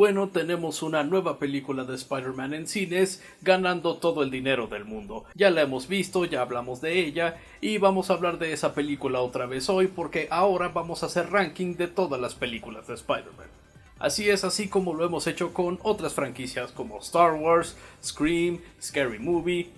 Bueno, tenemos una nueva película de Spider-Man en cines, ganando todo el dinero del mundo. Ya la hemos visto, ya hablamos de ella, y vamos a hablar de esa película otra vez hoy, porque ahora vamos a hacer ranking de todas las películas de Spider-Man. Así es, así como lo hemos hecho con otras franquicias como Star Wars, Scream, Scary Movie.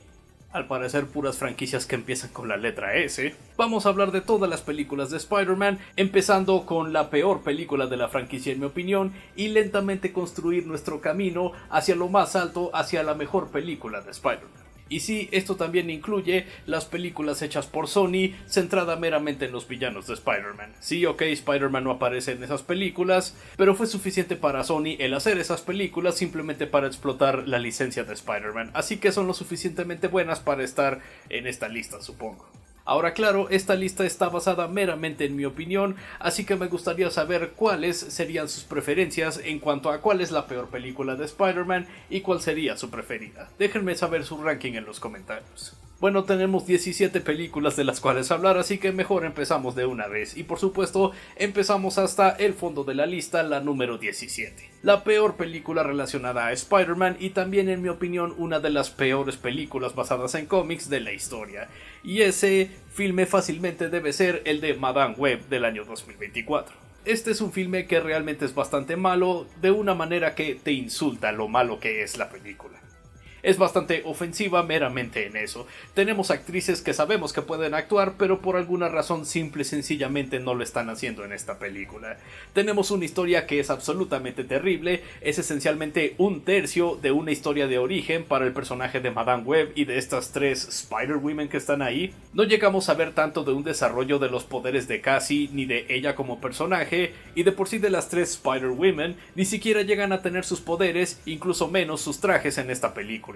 Al parecer puras franquicias que empiezan con la letra S. Vamos a hablar de todas las películas de Spider-Man, empezando con la peor película de la franquicia en mi opinión, y lentamente construir nuestro camino hacia lo más alto, hacia la mejor película de Spider-Man. Y sí, esto también incluye las películas hechas por Sony, centrada meramente en los villanos de Spider-Man. Sí, ok, Spider-Man no aparece en esas películas, pero fue suficiente para Sony el hacer esas películas simplemente para explotar la licencia de Spider-Man, así que son lo suficientemente buenas para estar en esta lista, supongo. Ahora claro, esta lista está basada meramente en mi opinión, así que me gustaría saber cuáles serían sus preferencias en cuanto a cuál es la peor película de Spider-Man y cuál sería su preferida. Déjenme saber su ranking en los comentarios. Bueno, tenemos 17 películas de las cuales hablar, así que mejor empezamos de una vez. Y por supuesto, empezamos hasta el fondo de la lista, la número 17. La peor película relacionada a Spider-Man y también, en mi opinión, una de las peores películas basadas en cómics de la historia. Y ese filme fácilmente debe ser el de Madame Web del año 2024. Este es un filme que realmente es bastante malo, de una manera que te insulta lo malo que es la película. Es bastante ofensiva meramente en eso. Tenemos actrices que sabemos que pueden actuar, pero por alguna razón simple y sencillamente no lo están haciendo en esta película. Tenemos una historia que es absolutamente terrible, es esencialmente un tercio de una historia de origen para el personaje de Madame Web y de estas tres Spider-Women que están ahí. No llegamos a ver tanto de un desarrollo de los poderes de Cassie ni de ella como personaje, y de por sí de las tres Spider-Women ni siquiera llegan a tener sus poderes, incluso menos sus trajes en esta película.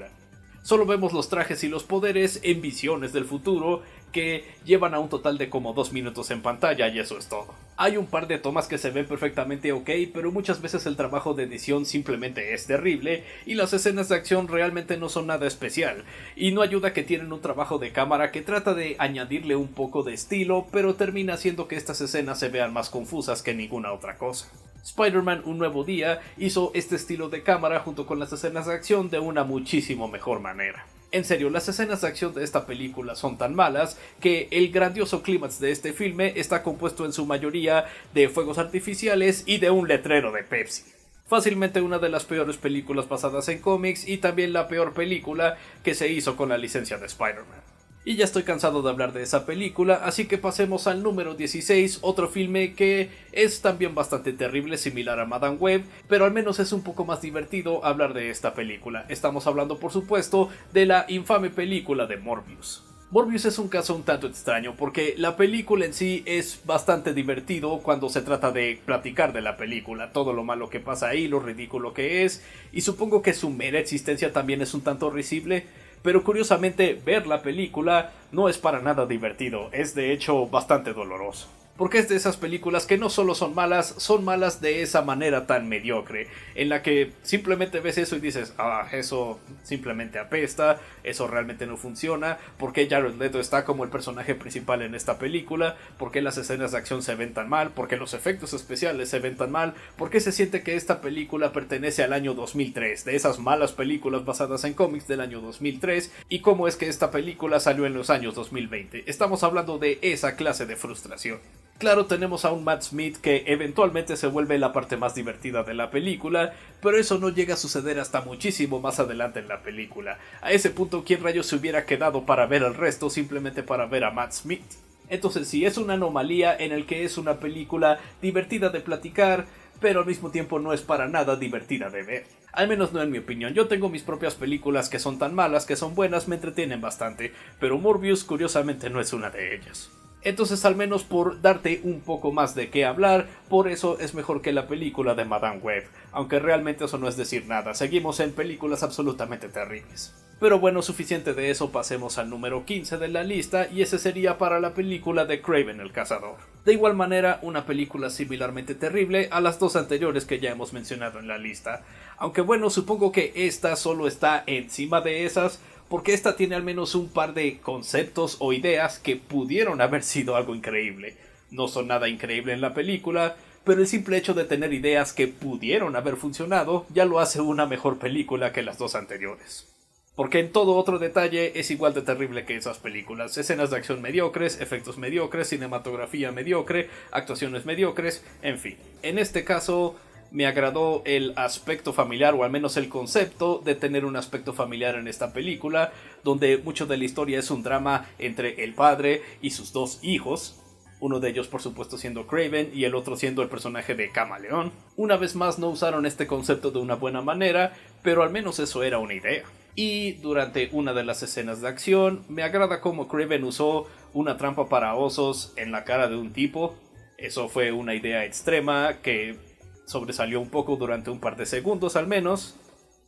Solo vemos los trajes y los poderes en visiones del futuro que llevan a un total de como 2 minutos en pantalla y eso es todo. Hay un par de tomas que se ven perfectamente ok, pero muchas veces el trabajo de edición simplemente es terrible y las escenas de acción realmente no son nada especial. Y no ayuda que tienen un trabajo de cámara que trata de añadirle un poco de estilo, pero termina haciendo que estas escenas se vean más confusas que ninguna otra cosa. Spider-Man Un Nuevo Día hizo este estilo de cámara junto con las escenas de acción de una muchísimo mejor manera. En serio, las escenas de acción de esta película son tan malas que el grandioso clímax de este filme está compuesto en su mayoría de fuegos artificiales y de un letrero de Pepsi. Fácilmente una de las peores películas basadas en cómics y también la peor película que se hizo con la licencia de Spider-Man. Y ya estoy cansado de hablar de esa película, así que pasemos al número 16, otro filme que es también bastante terrible, similar a Madame Web, pero al menos es un poco más divertido hablar de esta película. Estamos hablando, por supuesto, de la infame película de Morbius. Morbius es un caso un tanto extraño porque la película en sí es bastante divertido cuando se trata de platicar de la película, todo lo malo que pasa ahí, lo ridículo que es, y supongo que su mera existencia también es un tanto risible. Pero curiosamente ver la película no es para nada divertido, es de hecho bastante doloroso. Porque es de esas películas que no solo son malas de esa manera tan mediocre, en la que simplemente ves eso y dices, eso simplemente apesta, eso realmente no funciona, ¿por qué Jared Leto está como el personaje principal en esta película? ¿Por qué las escenas de acción se ven tan mal? ¿Por qué los efectos especiales se ven tan mal? ¿Por qué se siente que esta película pertenece al año 2003, de esas malas películas basadas en cómics del año 2003? ¿Y cómo es que esta película salió en los años 2020? Estamos hablando de esa clase de frustración. Claro, tenemos a un Matt Smith que eventualmente se vuelve la parte más divertida de la película, pero eso no llega a suceder hasta muchísimo más adelante en la película. A ese punto, ¿quién rayos se hubiera quedado para ver el resto simplemente para ver a Matt Smith? Entonces sí, es una anomalía en el que es una película divertida de platicar, pero al mismo tiempo no es para nada divertida de ver. Al menos no en mi opinión. Yo tengo mis propias películas que son tan malas, que son buenas, me entretienen bastante, pero Morbius curiosamente no es una de ellas. Entonces, al menos por darte un poco más de qué hablar, por eso es mejor que la película de Madame Web, aunque realmente eso no es decir nada, seguimos en películas absolutamente terribles. Pero bueno, suficiente de eso, pasemos al número 15 de la lista, y ese sería para la película de Kraven el Cazador. De igual manera, una película similarmente terrible a las dos anteriores que ya hemos mencionado en la lista, aunque bueno, supongo que esta solo está encima de esas, porque esta tiene al menos un par de conceptos o ideas que pudieron haber sido algo increíble. No son nada increíble en la película, pero el simple hecho de tener ideas que pudieron haber funcionado ya lo hace una mejor película que las dos anteriores. Porque en todo otro detalle es igual de terrible que esas películas. Escenas de acción mediocres, efectos mediocres, cinematografía mediocre, actuaciones mediocres, en fin. En este caso me agradó el aspecto familiar, o al menos el concepto de tener un aspecto familiar en esta película, donde mucho de la historia es un drama entre el padre y sus dos hijos. Uno de ellos por supuesto siendo Kraven y el otro siendo el personaje de Camaleón. Una vez más no usaron este concepto de una buena manera, pero al menos eso era una idea. Y durante una de las escenas de acción me agrada cómo Kraven usó una trampa para osos en la cara de un tipo. Eso fue una idea extrema que sobresalió un poco durante un par de segundos al menos.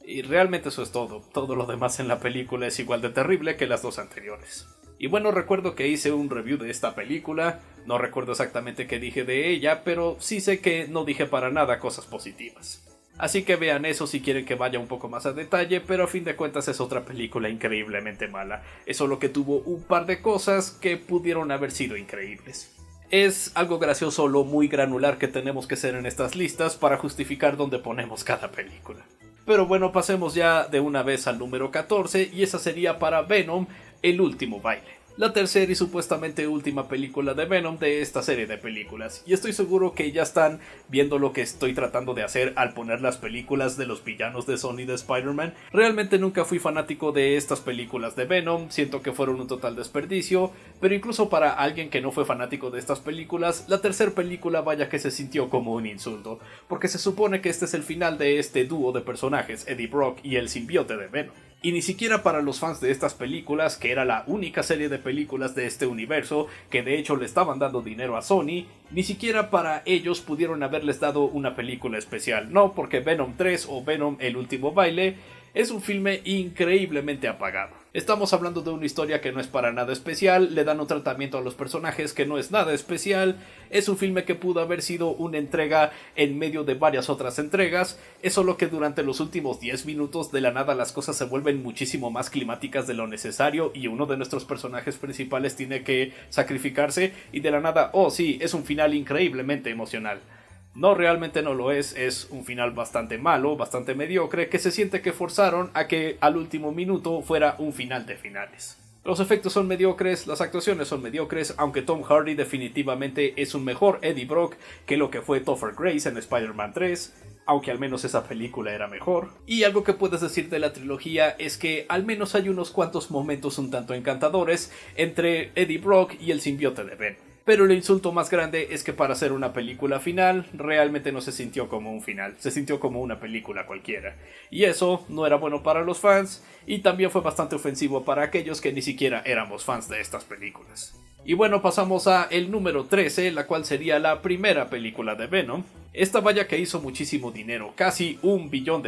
Y realmente eso es todo. Todo lo demás en la película es igual de terrible que las dos anteriores. Y bueno, recuerdo que hice un review de esta película. No recuerdo exactamente qué dije de ella, pero sí sé que no dije para nada cosas positivas. Así que vean eso si quieren que vaya un poco más a detalle, pero a fin de cuentas es otra película increíblemente mala. Es solo que tuvo un par de cosas que pudieron haber sido increíbles. Es algo gracioso lo muy granular que tenemos que ser en estas listas para justificar dónde ponemos cada película. Pero bueno, pasemos ya de una vez al número 14 y esa sería para Venom, El último baile. La tercera y supuestamente última película de Venom de esta serie de películas. Y estoy seguro que ya están viendo lo que estoy tratando de hacer al poner las películas de los villanos de Sony de Spider-Man. Realmente nunca fui fanático de estas películas de Venom, siento que fueron un total desperdicio, pero incluso para alguien que no fue fanático de estas películas, la tercera película vaya que se sintió como un insulto, porque se supone que este es el final de este dúo de personajes, Eddie Brock y el simbionte de Venom. Y ni siquiera para los fans de estas películas, que era la única serie de películas de este universo, que de hecho le estaban dando dinero a Sony, ni siquiera para ellos pudieron haberles dado una película especial. No, porque Venom 3 o Venom El último baile es un filme increíblemente apagado. Estamos hablando de una historia que no es para nada especial, le dan un tratamiento a los personajes que no es nada especial, es un filme que pudo haber sido una entrega en medio de varias otras entregas, es solo que durante los últimos 10 minutos de la nada las cosas se vuelven muchísimo más climáticas de lo necesario y uno de nuestros personajes principales tiene que sacrificarse y de la nada, oh sí, es un final increíblemente emocional. No, realmente no lo es un final bastante malo, bastante mediocre, que se siente que forzaron a que al último minuto fuera un final de finales. Los efectos son mediocres, las actuaciones son mediocres, aunque Tom Hardy definitivamente es un mejor Eddie Brock que lo que fue Topher Grace en Spider-Man 3, aunque al menos esa película era mejor. Y algo que puedes decir de la trilogía es que al menos hay unos cuantos momentos un tanto encantadores entre Eddie Brock y el simbionte de Venom. Pero el insulto más grande es que para hacer una película final, realmente no se sintió como un final, se sintió como una película cualquiera. Y eso no era bueno para los fans, y también fue bastante ofensivo para aquellos que ni siquiera éramos fans de estas películas. Y bueno, pasamos a el número 13, la cual sería la primera película de Venom. Esta vaya que hizo muchísimo dinero, casi $1 billón,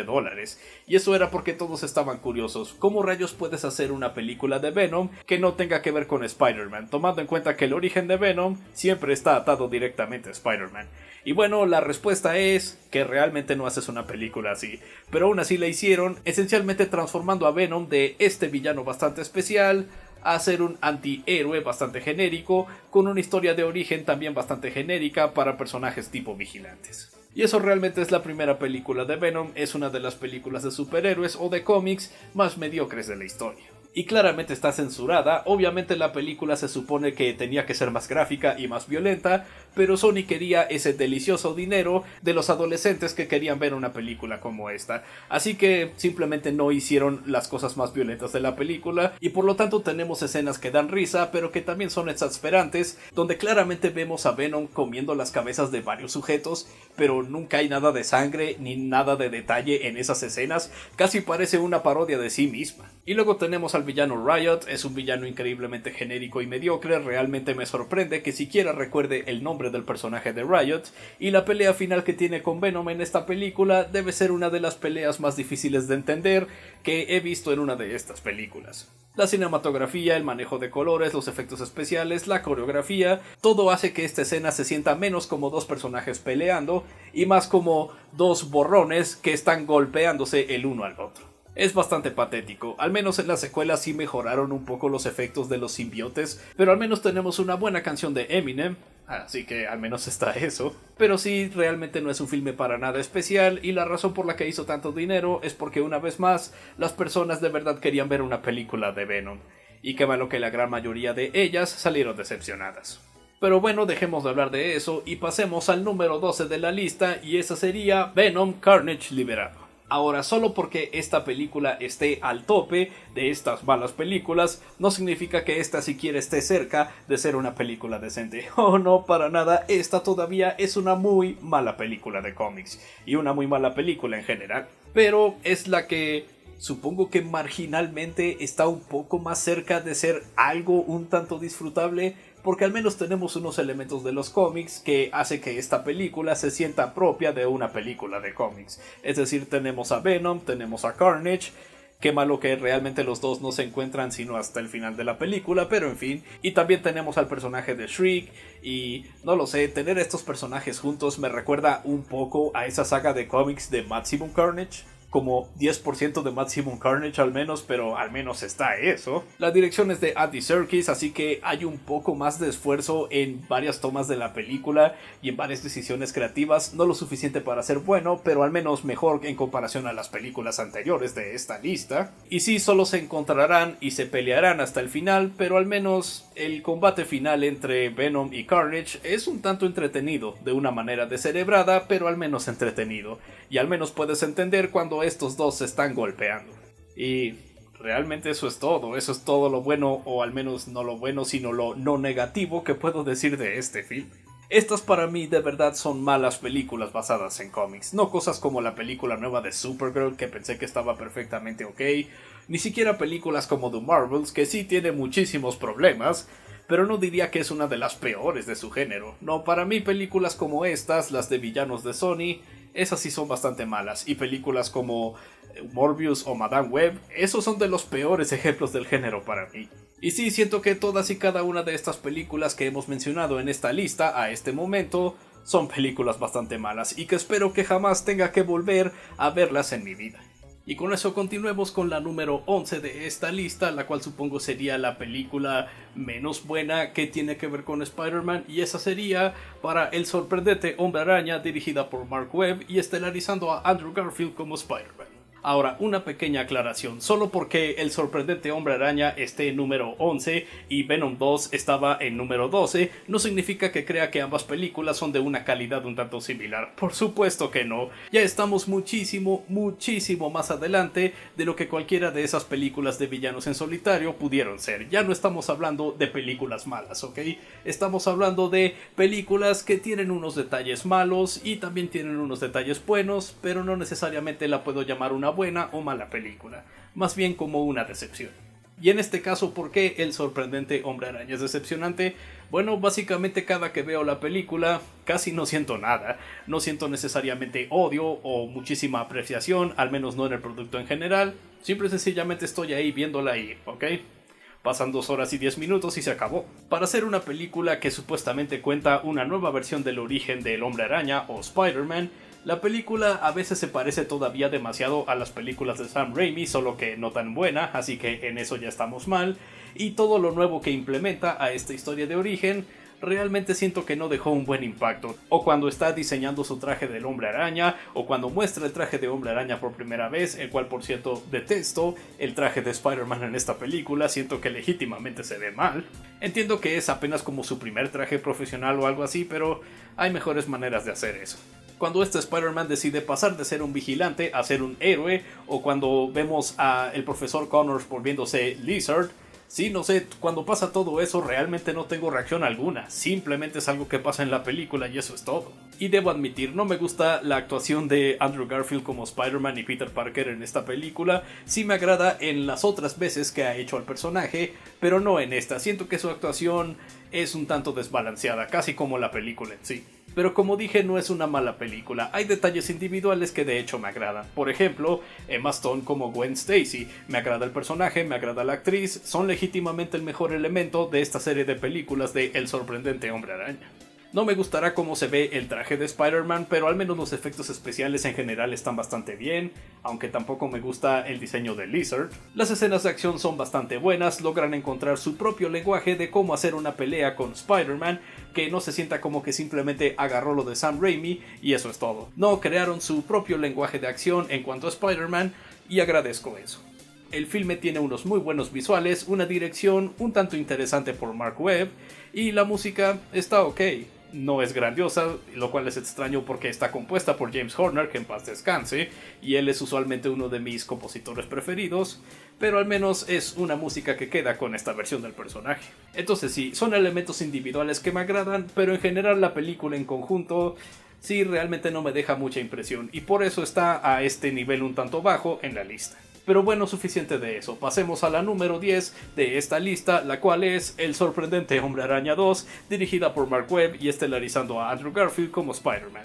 y eso era porque todos estaban curiosos. ¿Cómo rayos puedes hacer una película de Venom que no tenga que ver con Spider-Man? Tomando en cuenta que el origen de Venom siempre está atado directamente a Spider-Man. Y bueno, la respuesta es que realmente no haces una película así, pero aún así la hicieron, esencialmente transformando a Venom de este villano bastante especial a ser un antihéroe bastante genérico, con una historia de origen también bastante genérica para personajes tipo vigilantes. Y eso realmente es la primera película de Venom, es una de las películas de superhéroes o de cómics más mediocres de la historia. Y claramente está censurada, obviamente la película se supone que tenía que ser más gráfica y más violenta, pero Sony quería ese delicioso dinero de los adolescentes que querían ver una película como esta. Así que simplemente no hicieron las cosas más violentas de la película, y por lo tanto tenemos escenas que dan risa, pero que también son exasperantes, donde claramente vemos a Venom comiendo las cabezas de varios sujetos, pero nunca hay nada de sangre ni nada de detalle en esas escenas, casi parece una parodia de sí misma. Y luego tenemos al villano Riot, es un villano increíblemente genérico y mediocre, realmente me sorprende que siquiera recuerde el nombre del personaje de Riot, y la pelea final que tiene con Venom en esta película debe ser una de las peleas más difíciles de entender que he visto en una de estas películas. La cinematografía, el manejo de colores, los efectos especiales, la coreografía, todo hace que esta escena se sienta menos como dos personajes peleando y más como dos borrones que están golpeándose el uno al otro. Es bastante patético, al menos en la secuela sí mejoraron un poco los efectos de los simbiontes, pero al menos tenemos una buena canción de Eminem, así que al menos está eso. Pero sí, realmente no es un filme para nada especial, y la razón por la que hizo tanto dinero es porque una vez más las personas de verdad querían ver una película de Venom, y qué malo que la gran mayoría de ellas salieron decepcionadas. Pero bueno, dejemos de hablar de eso y pasemos al número 12 de la lista, y esa sería Venom Carnage Liberado. Ahora, solo porque esta película esté al tope de estas malas películas, no significa que esta siquiera esté cerca de ser una película decente. Oh, no, para nada, esta todavía es una muy mala película de cómics, y una muy mala película en general. Pero es la que supongo que marginalmente está un poco más cerca de ser algo un tanto disfrutable, porque al menos tenemos unos elementos de los cómics que hace que esta película se sienta propia de una película de cómics. Es decir, tenemos a Venom, tenemos a Carnage. Qué malo que realmente los dos no se encuentran sino hasta el final de la película, pero en fin. Y también tenemos al personaje de Shriek, y no lo sé, tener estos personajes juntos me recuerda un poco a esa saga de cómics de Maximum Carnage. Como 10% de Maximum Carnage al menos, pero al menos está eso. La dirección es de Andy Serkis, así que hay un poco más de esfuerzo en varias tomas de la película y en varias decisiones creativas, no lo suficiente para ser bueno, pero al menos mejor en comparación a las películas anteriores de esta lista. Y sí, solo se encontrarán y se pelearán hasta el final, pero al menos el combate final entre Venom y Carnage es un tanto entretenido, de una manera descerebrada, pero al menos entretenido, y al menos puedes entender cuando estos dos se están golpeando. Y realmente eso es todo lo bueno, o al menos no lo bueno, sino lo no negativo que puedo decir de este film. Estas para mí de verdad son malas películas basadas en cómics, no cosas como la película nueva de Supergirl que pensé que estaba perfectamente ok, ni siquiera películas como The Marvels que sí tiene muchísimos problemas, pero no diría que es una de las peores de su género. No, para mí películas como estas, las de villanos de Sony, esas sí son bastante malas, y películas como Morbius o Madame Web, esos son de los peores ejemplos del género para mí. Y sí, siento que todas y cada una de estas películas que hemos mencionado en esta lista a este momento son películas bastante malas, y que espero que jamás tenga que volver a verlas en mi vida. Y con eso continuemos con la número 11 de esta lista, la cual supongo sería la película menos buena que tiene que ver con Spider-Man, y esa sería para El sorprendente Hombre Araña, dirigida por Mark Webb y estelarizando a Andrew Garfield como Spider-Man. Ahora, una pequeña aclaración, solo porque El sorprendente Hombre Araña esté en número 11 y Venom 2 estaba en número 12, no significa que crea que ambas películas son de una calidad un tanto similar. Por supuesto que no, ya estamos muchísimo más adelante de lo que cualquiera de esas películas de villanos en solitario pudieron ser. Ya no estamos hablando de películas malas, ¿ok? Estamos hablando de películas que tienen unos detalles malos y también tienen unos detalles buenos, pero no necesariamente la puedo llamar una buena o mala película, más bien como una decepción. Y en este caso, ¿por qué El sorprendente Hombre Araña es decepcionante? Bueno, básicamente cada que veo la película casi no siento nada, no siento necesariamente odio o muchísima apreciación, al menos no en el producto en general, simple y sencillamente estoy ahí viéndola y, ¿ok? Pasan 2 horas y 10 minutos y se acabó. Para hacer una película que supuestamente cuenta una nueva versión del origen del Hombre Araña o Spider-Man, la película a veces se parece todavía demasiado a las películas de Sam Raimi, solo que no tan buena, así que en eso ya estamos mal, y todo lo nuevo que implementa a esta historia de origen realmente siento que no dejó un buen impacto. O cuando está diseñando su traje del Hombre Araña, o cuando muestra el traje de Hombre Araña por primera vez, el cual por cierto detesto el traje de Spider-Man en esta película, siento que legítimamente se ve mal. Entiendo que es apenas como su primer traje profesional o algo así, pero hay mejores maneras de hacer eso. Cuando este Spider-Man decide pasar de ser un vigilante a ser un héroe, o cuando vemos a el profesor Connors volviéndose Lizard, sí, no sé, cuando pasa todo eso realmente no tengo reacción alguna, simplemente es algo que pasa en la película y eso es todo. Y debo admitir, no me gusta la actuación de Andrew Garfield como Spider-Man y Peter Parker en esta película, sí me agrada en las otras veces que ha hecho al personaje, pero no en esta, siento que su actuación es un tanto desbalanceada, casi como la película en sí. Pero como dije, no es una mala película, hay detalles individuales que de hecho me agradan. Por ejemplo, Emma Stone como Gwen Stacy, me agrada el personaje, me agrada la actriz, son legítimamente el mejor elemento de esta serie de películas de El sorprendente Hombre Araña. No me gustará cómo se ve el traje de Spider-Man, pero al menos los efectos especiales en general están bastante bien, aunque tampoco me gusta el diseño de Lizard. Las escenas de acción son bastante buenas, logran encontrar su propio lenguaje de cómo hacer una pelea con Spider-Man, que no se sienta como que simplemente agarró lo de Sam Raimi y eso es todo. No, crearon su propio lenguaje de acción en cuanto a Spider-Man y agradezco eso. El filme tiene unos muy buenos visuales, una dirección un tanto interesante por Mark Webb y la música está ok. No es grandiosa, lo cual es extraño porque está compuesta por James Horner, que en paz descanse, y él es usualmente uno de mis compositores preferidos, pero al menos es una música que queda con esta versión del personaje. Entonces sí, son elementos individuales que me agradan, pero en general la película en conjunto sí realmente no me deja mucha impresión, y por eso está a este nivel un tanto bajo en la lista. Pero bueno, suficiente de eso. Pasemos a la número 10 de esta lista, la cual es El sorprendente Hombre Araña 2, dirigida por Mark Webb y estelarizando a Andrew Garfield como Spider-Man.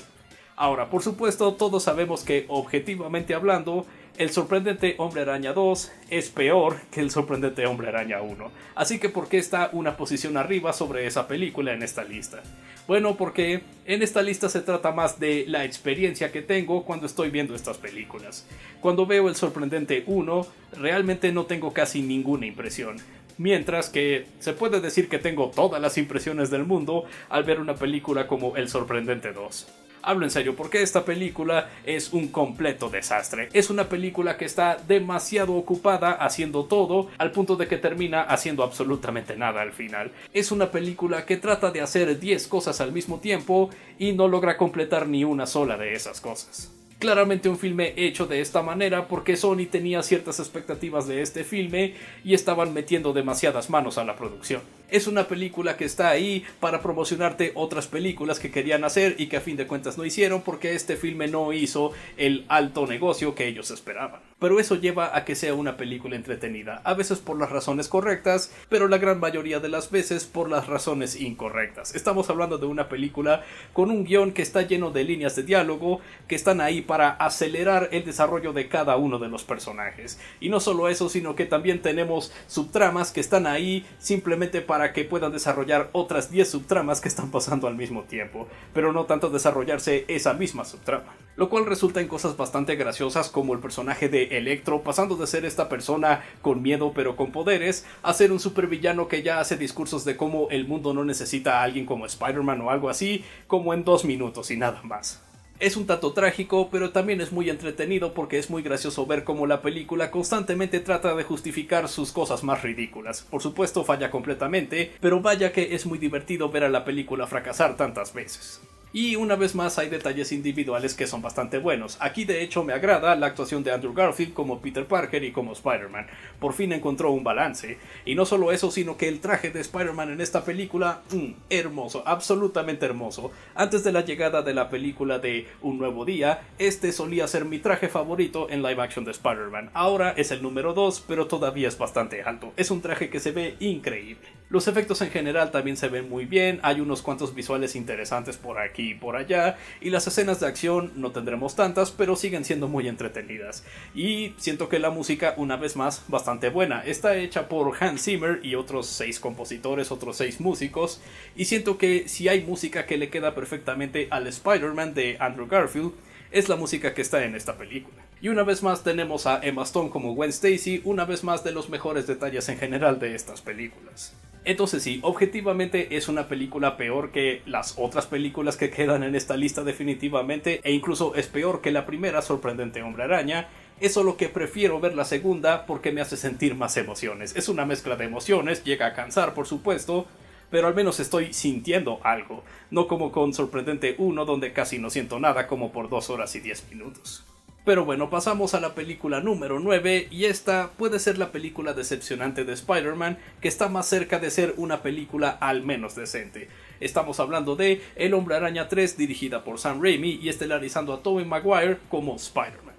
Ahora, por supuesto, todos sabemos que, objetivamente hablando, El sorprendente Hombre Araña 2 es peor que El sorprendente Hombre Araña 1. Así que, ¿por qué está una posición arriba sobre esa película en esta lista? Bueno, porque en esta lista se trata más de la experiencia que tengo cuando estoy viendo estas películas. Cuando veo El sorprendente 1, realmente no tengo casi ninguna impresión. Mientras que se puede decir que tengo todas las impresiones del mundo al ver una película como El sorprendente 2. Hablo en serio, porque esta película es un completo desastre. Es una película que está demasiado ocupada haciendo todo, al punto de que termina haciendo absolutamente nada al final. Es una película que trata de hacer 10 cosas al mismo tiempo y no logra completar ni una sola de esas cosas. Claramente un filme hecho de esta manera porque Sony tenía ciertas expectativas de este filme y estaban metiendo demasiadas manos a la producción. Es una película que está ahí para promocionarte otras películas que querían hacer y que a fin de cuentas no hicieron porque este filme no hizo el alto negocio que ellos esperaban. Pero eso lleva a que sea una película entretenida, a veces por las razones correctas, pero la gran mayoría de las veces por las razones incorrectas. Estamos hablando de una película con un guión que está lleno de líneas de diálogo que están ahí para acelerar el desarrollo de cada uno de los personajes. Y no solo eso, sino que también tenemos subtramas que están ahí simplemente para que puedan desarrollar otras 10 subtramas que están pasando al mismo tiempo, pero no tanto desarrollarse esa misma subtrama. Lo cual resulta en cosas bastante graciosas como el personaje de Electro pasando de ser esta persona con miedo pero con poderes a ser un supervillano que ya hace discursos de cómo el mundo no necesita a alguien como Spider-Man o algo así, como en 2 minutos y nada más. Es un tanto trágico, pero también es muy entretenido porque es muy gracioso ver cómo la película constantemente trata de justificar sus cosas más ridículas. Por supuesto falla completamente, pero vaya que es muy divertido ver a la película fracasar tantas veces. Y una vez más hay detalles individuales que son bastante buenos. Aquí de hecho me agrada la actuación de Andrew Garfield como Peter Parker y como Spider-Man. Por fin encontró un balance. Y no solo eso, sino que el traje de Spider-Man en esta película, hermoso, absolutamente hermoso. Antes de la llegada de la película de Un Nuevo Día, este solía ser mi traje favorito en live action de Spider-Man. Ahora es el número 2, pero todavía es bastante alto. Es un traje que se ve increíble. Los efectos en general también se ven muy bien, hay unos cuantos visuales interesantes por aquí y por allá, y las escenas de acción no tendremos tantas, pero siguen siendo muy entretenidas. Y siento que la música, una vez más, bastante buena. Está hecha por Hans Zimmer y otros 6 compositores, otros 6 músicos, y siento que si hay música que le queda perfectamente al Spider-Man de Andrew Garfield, es la música que está en esta película. Y una vez más tenemos a Emma Stone como Gwen Stacy, una vez más de los mejores detalles en general de estas películas. Entonces sí, objetivamente es una película peor que las otras películas que quedan en esta lista definitivamente, e incluso es peor que la primera Sorprendente Hombre Araña. Es solo que prefiero ver la segunda porque me hace sentir más emociones. Es una mezcla de emociones, llega a cansar por supuesto, pero al menos estoy sintiendo algo, no como con Sorprendente 1 donde casi no siento nada como por 2 horas y 10 minutos. Pero bueno, pasamos a la película número 9 y esta puede ser la película decepcionante de Spider-Man que está más cerca de ser una película al menos decente. Estamos hablando de El Hombre Araña 3 dirigida por Sam Raimi y estelarizando a Tobey Maguire como Spider-Man.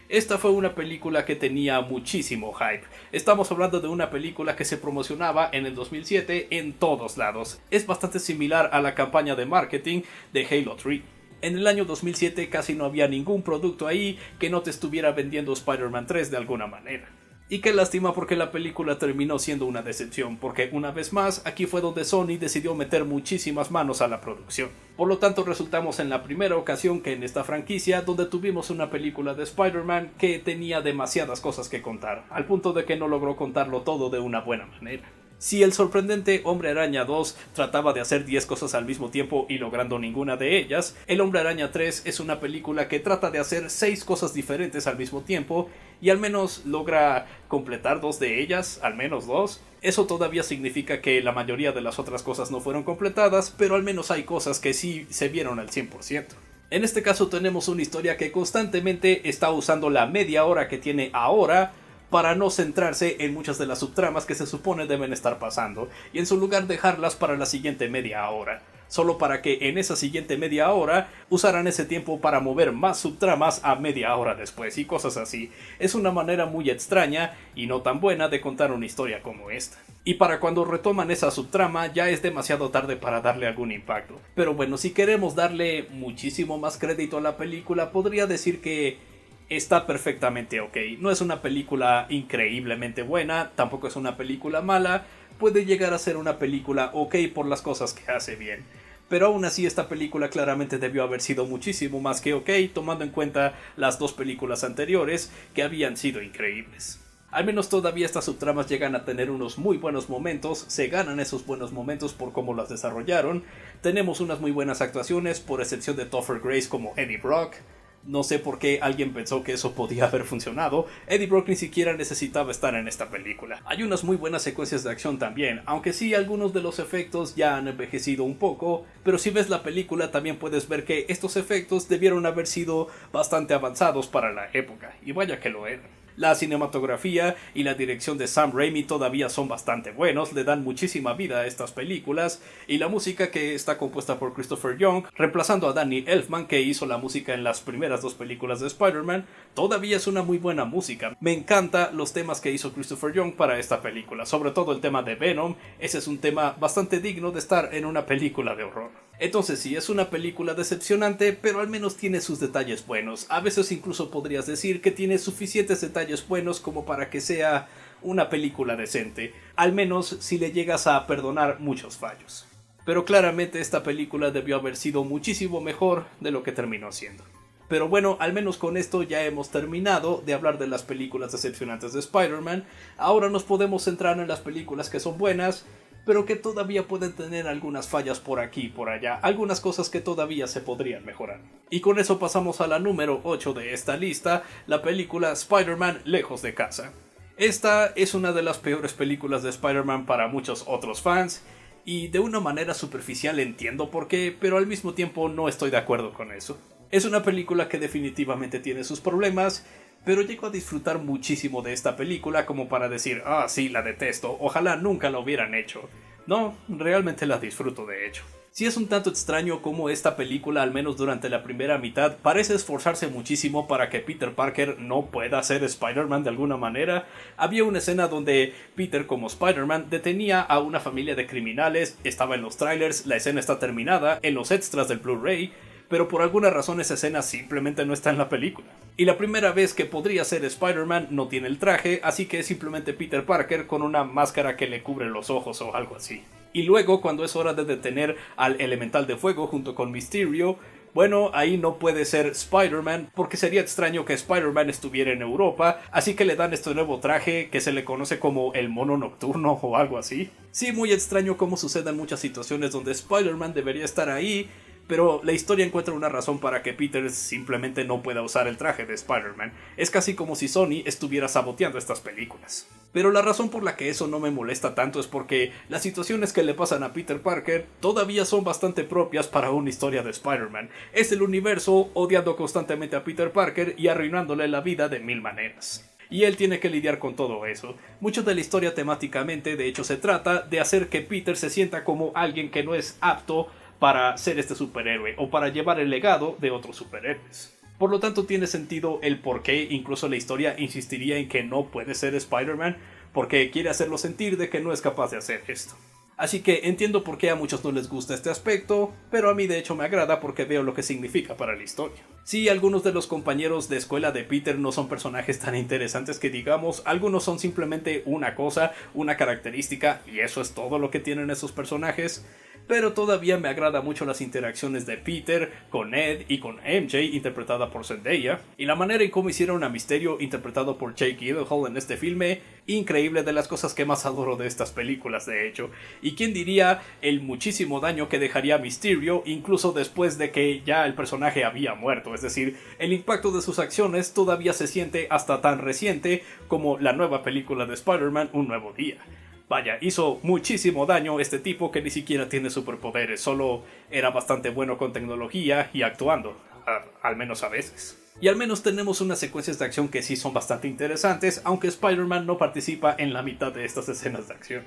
Esta fue una película que tenía muchísimo hype. Estamos hablando de una película que se promocionaba en el 2007 en todos lados. Es bastante similar a la campaña de marketing de Halo 3. En el año 2007 casi no había ningún producto ahí que no te estuviera vendiendo Spider-Man 3 de alguna manera. Y qué lástima porque la película terminó siendo una decepción, porque una vez más aquí fue donde Sony decidió meter muchísimas manos a la producción. Por lo tanto resultamos en la primera ocasión que en esta franquicia donde tuvimos una película de Spider-Man que tenía demasiadas cosas que contar, al punto de que no logró contarlo todo de una buena manera. Si el sorprendente Hombre Araña 2 trataba de hacer 10 cosas al mismo tiempo y logrando ninguna de ellas, El Hombre Araña 3 es una película que trata de hacer 6 cosas diferentes al mismo tiempo y al menos logra completar 2 de ellas, al menos 2. Eso todavía significa que la mayoría de las otras cosas no fueron completadas, pero al menos hay cosas que sí se vieron al 100%. En este caso tenemos una historia que constantemente está usando la media hora que tiene ahora para no centrarse en muchas de las subtramas que se supone deben estar pasando, y en su lugar dejarlas para la siguiente media hora, solo para que en esa siguiente media hora usaran ese tiempo para mover más subtramas a media hora después, y cosas así. Es una manera muy extraña y no tan buena de contar una historia como esta. Y para cuando retoman esa subtrama ya es demasiado tarde para darle algún impacto. Pero bueno, si queremos darle muchísimo más crédito a la película, podría decir que está perfectamente ok. No es una película increíblemente buena, tampoco es una película mala, puede llegar a ser una película ok por las cosas que hace bien. Pero aún así esta película claramente debió haber sido muchísimo más que ok, tomando en cuenta las 2 películas anteriores que habían sido increíbles. Al menos todavía estas subtramas llegan a tener unos muy buenos momentos, se ganan esos buenos momentos por cómo las desarrollaron, tenemos unas muy buenas actuaciones, por excepción de Topher Grace como Eddie Brock. No sé por qué alguien pensó que eso podía haber funcionado. Eddie Brock ni siquiera necesitaba estar en esta película. Hay unas muy buenas secuencias de acción también, aunque sí algunos de los efectos ya han envejecido un poco, pero si ves la película también puedes ver que estos efectos debieron haber sido bastante avanzados para la época, y vaya que lo eran. La cinematografía y la dirección de Sam Raimi todavía son bastante buenos, le dan muchísima vida a estas películas, y la música, que está compuesta por Christopher Young, reemplazando a Danny Elfman, que hizo la música en las primeras 2 películas de Spider-Man, todavía es una muy buena música. Me encanta los temas que hizo Christopher Young para esta película, sobre todo el tema de Venom. Ese es un tema bastante digno de estar en una película de horror. Entonces sí, es una película decepcionante, pero al menos tiene sus detalles buenos. A veces incluso podrías decir que tiene suficientes detalles buenos como para que sea una película decente, al menos si le llegas a perdonar muchos fallos. Pero claramente esta película debió haber sido muchísimo mejor de lo que terminó siendo. Pero bueno, al menos con esto ya hemos terminado de hablar de las películas decepcionantes de Spider-Man. Ahora nos podemos centrar en las películas que son buenas, pero que todavía pueden tener algunas fallas por aquí y por allá, algunas cosas que todavía se podrían mejorar. Y con eso pasamos a la número 8 de esta lista, la película Spider-Man Lejos de Casa. Esta es una de las peores películas de Spider-Man para muchos otros fans, y de una manera superficial entiendo por qué, pero al mismo tiempo no estoy de acuerdo con eso. Es una película que definitivamente tiene sus problemas, pero llego a disfrutar muchísimo de esta película como para decir, ah sí, la detesto, ojalá nunca la hubieran hecho. No, realmente la disfruto de hecho. Sí es un tanto extraño cómo esta película, al menos durante la primera mitad, parece esforzarse muchísimo para que Peter Parker no pueda ser Spider-Man de alguna manera. Había una escena donde Peter como Spider-Man detenía a una familia de criminales, estaba en los trailers, la escena está terminada, en los extras del Blu-ray, pero por alguna razón esa escena simplemente no está en la película. Y la primera vez que podría ser Spider-Man no tiene el traje, así que es simplemente Peter Parker con una máscara que le cubre los ojos o algo así. Y luego, cuando es hora de detener al Elemental de Fuego junto con Mysterio, bueno, ahí no puede ser Spider-Man, porque sería extraño que Spider-Man estuviera en Europa, así que le dan este nuevo traje que se le conoce como el mono nocturno o algo así. Sí, muy extraño cómo suceden muchas situaciones donde Spider-Man debería estar ahí, pero la historia encuentra una razón para que Peter simplemente no pueda usar el traje de Spider-Man. Es casi como si Sony estuviera saboteando estas películas. Pero la razón por la que eso no me molesta tanto es porque las situaciones que le pasan a Peter Parker todavía son bastante propias para una historia de Spider-Man. Es el universo odiando constantemente a Peter Parker y arruinándole la vida de 1000 maneras. Y él tiene que lidiar con todo eso. Mucho de la historia temáticamente, de hecho, se trata de hacer que Peter se sienta como alguien que no es apto para ser este superhéroe o para llevar el legado de otros superhéroes. Por lo tanto tiene sentido el por qué incluso la historia insistiría en que no puede ser Spider-Man, porque quiere hacerlo sentir de que no es capaz de hacer esto. Así que entiendo por qué a muchos no les gusta este aspecto, pero a mí de hecho me agrada porque veo lo que significa para la historia. Sí, algunos de los compañeros de escuela de Peter no son personajes tan interesantes que digamos, algunos son simplemente una cosa, una característica, y eso es todo lo que tienen esos personajes. Pero todavía me agrada mucho las interacciones de Peter con Ned y con MJ, interpretada por Zendaya, y la manera en cómo hicieron a Mysterio, interpretado por Jake Gyllenhaal en este filme, increíble, de las cosas que más adoro de estas películas de hecho. Y quién diría el muchísimo daño que dejaría Mysterio incluso después de que ya el personaje había muerto, es decir, el impacto de sus acciones todavía se siente hasta tan reciente como la nueva película de Spider-Man Un Nuevo Día. Vaya, hizo muchísimo daño este tipo que ni siquiera tiene superpoderes, solo era bastante bueno con tecnología y actuando, al menos a veces. Y al menos tenemos unas secuencias de acción que sí son bastante interesantes, aunque Spider-Man no participa en la mitad de estas escenas de acción.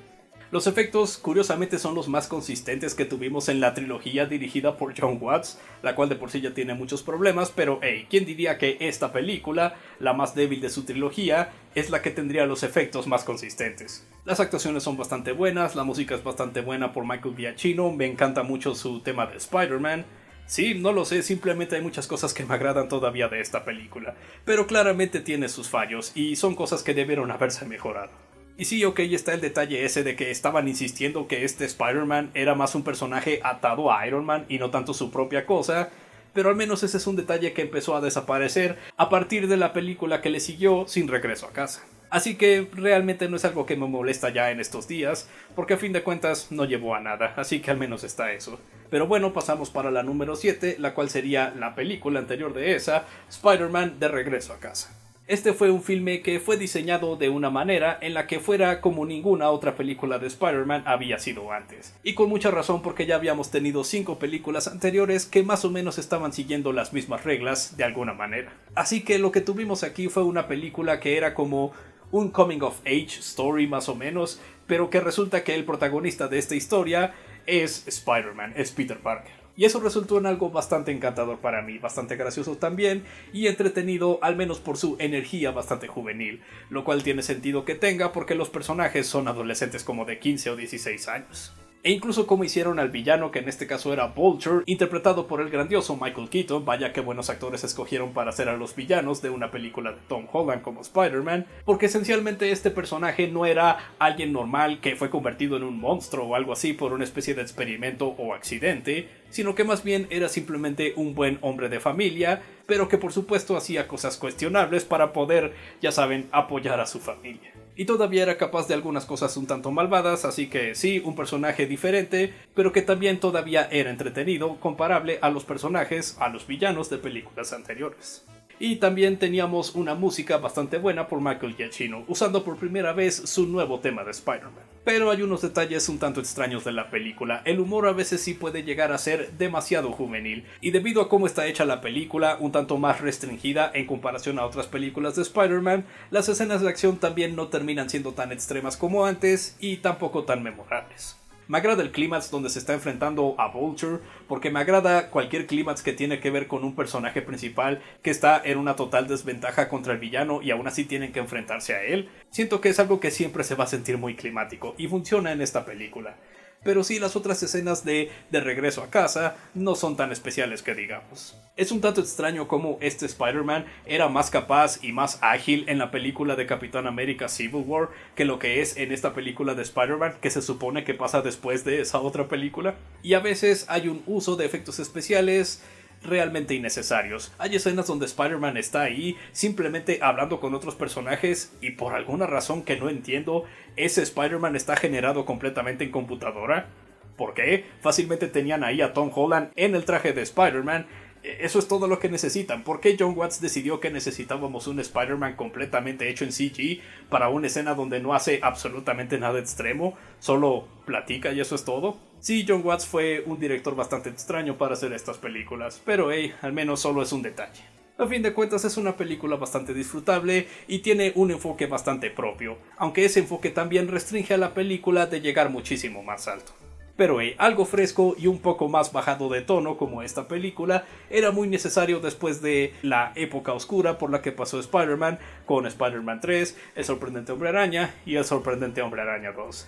Los efectos, curiosamente, son los más consistentes que tuvimos en la trilogía dirigida por John Watts, la cual de por sí ya tiene muchos problemas, pero hey, ¿quién diría que esta película, la más débil de su trilogía, es la que tendría los efectos más consistentes? Las actuaciones son bastante buenas, la música es bastante buena por Michael Giacchino, me encanta mucho su tema de Spider-Man. Sí, no lo sé, simplemente hay muchas cosas que me agradan todavía de esta película, pero claramente tiene sus fallos y son cosas que debieron haberse mejorado. Y sí, ok, está el detalle ese de que estaban insistiendo que este Spider-Man era más un personaje atado a Iron Man y no tanto su propia cosa, pero al menos ese es un detalle que empezó a desaparecer a partir de la película que le siguió Sin Regreso a Casa. Así que realmente no es algo que me molesta ya en estos días, porque a fin de cuentas no llevó a nada, así que al menos está eso. Pero bueno, pasamos para la número 7, la cual sería la película anterior de esa, Spider-Man de Regreso a Casa. Este fue un filme que fue diseñado de una manera en la que fuera como ninguna otra película de Spider-Man había sido antes. Y con mucha razón porque ya habíamos tenido 5 películas anteriores que más o menos estaban siguiendo las mismas reglas de alguna manera. Así que lo que tuvimos aquí fue una película que era como un coming of age story más o menos, pero que resulta que el protagonista de esta historia es Spider-Man, es Peter Parker. Y eso resultó en algo bastante encantador para mí, bastante gracioso también y entretenido, al menos por su energía bastante juvenil, lo cual tiene sentido que tenga porque los personajes son adolescentes como de 15 o 16 años. E incluso como hicieron al villano, que en este caso era Vulture, interpretado por el grandioso Michael Keaton, vaya que buenos actores escogieron para hacer a los villanos de una película de Tom Holland como Spider-Man, porque esencialmente este personaje no era alguien normal que fue convertido en un monstruo o algo así por una especie de experimento o accidente, sino que más bien era simplemente un buen hombre de familia, pero que por supuesto hacía cosas cuestionables para poder, ya saben, apoyar a su familia. Y todavía era capaz de algunas cosas un tanto malvadas, así que sí, un personaje diferente, pero que también todavía era entretenido, comparable a los personajes, a los villanos de películas anteriores. Y también teníamos una música bastante buena por Michael Giacchino, usando por primera vez su nuevo tema de Spider-Man. Pero hay unos detalles un tanto extraños de la película. El humor a veces sí puede llegar a ser demasiado juvenil, y debido a cómo está hecha la película, un tanto más restringida en comparación a otras películas de Spider-Man, las escenas de acción también no terminan siendo tan extremas como antes y tampoco tan memorables. Me agrada el clímax donde se está enfrentando a Vulture, porque me agrada cualquier clímax que tiene que ver con un personaje principal que está en una total desventaja contra el villano y aún así tienen que enfrentarse a él. Siento que es algo que siempre se va a sentir muy climático y funciona en esta película. Pero sí, las otras escenas de regreso a casa no son tan especiales que digamos. Es un tanto extraño cómo este Spider-Man era más capaz y más ágil en la película de Capitán América Civil War que lo que es en esta película de Spider-Man que se supone que pasa después de esa otra película. Y a veces hay un uso de efectos especiales realmente innecesarios. Hay escenas donde Spider-Man está ahí simplemente hablando con otros personajes y por alguna razón que no entiendo, ese Spider-Man está generado completamente en computadora. ¿Por qué? Fácilmente tenían ahí a Tom Holland en el traje de Spider-Man. Eso es todo lo que necesitan. ¿Por qué John Watts decidió que necesitábamos un Spider-Man completamente hecho en CG para una escena donde no hace absolutamente nada extremo? Solo platica y eso es todo. Sí, John Watts fue un director bastante extraño para hacer estas películas, pero hey, al menos solo es un detalle. A fin de cuentas es una película bastante disfrutable y tiene un enfoque bastante propio, aunque ese enfoque también restringe a la película de llegar muchísimo más alto. Pero algo fresco y un poco más bajado de tono como esta película era muy necesario después de la época oscura por la que pasó Spider-Man con Spider-Man 3, El Sorprendente Hombre Araña y El Sorprendente Hombre Araña 2.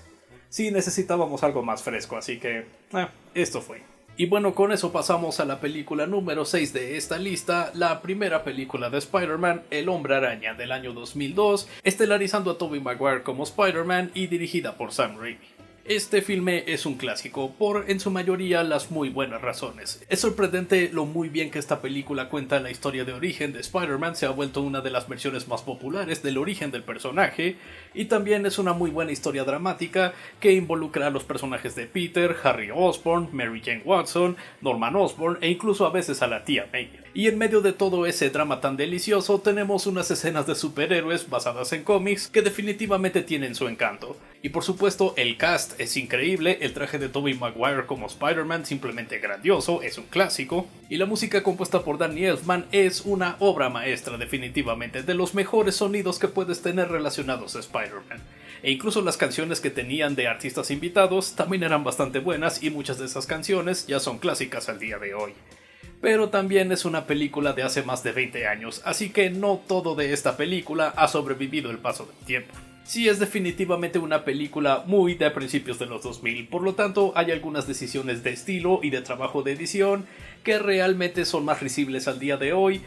Sí, necesitábamos algo más fresco, así que esto fue. Y bueno, con eso pasamos a la película número 6 de esta lista, la primera película de Spider-Man, El Hombre Araña, del año 2002, estelarizando a Tobey Maguire como Spider-Man y dirigida por Sam Raimi. Este filme es un clásico, por en su mayoría las muy buenas razones. Es sorprendente lo muy bien que esta película cuenta la historia de origen de Spider-Man, se ha vuelto una de las versiones más populares del origen del personaje, y también es una muy buena historia dramática que involucra a los personajes de Peter, Harry Osborn, Mary Jane Watson, Norman Osborn e incluso a veces a la tía May. Y en medio de todo ese drama tan delicioso tenemos unas escenas de superhéroes basadas en cómics que definitivamente tienen su encanto. Y por supuesto el cast es increíble, el traje de Tobey Maguire como Spider-Man simplemente grandioso, es un clásico, y la música compuesta por Danny Elfman es una obra maestra definitivamente, de los mejores sonidos que puedes tener relacionados a Spider-Man. E incluso las canciones que tenían de artistas invitados también eran bastante buenas y muchas de esas canciones ya son clásicas al día de hoy. Pero también es una película de hace más de 20 años, así que no todo de esta película ha sobrevivido el paso del tiempo. Sí, es definitivamente una película muy de principios de los 2000, por lo tanto hay algunas decisiones de estilo y de trabajo de edición que realmente son más risibles al día de hoy,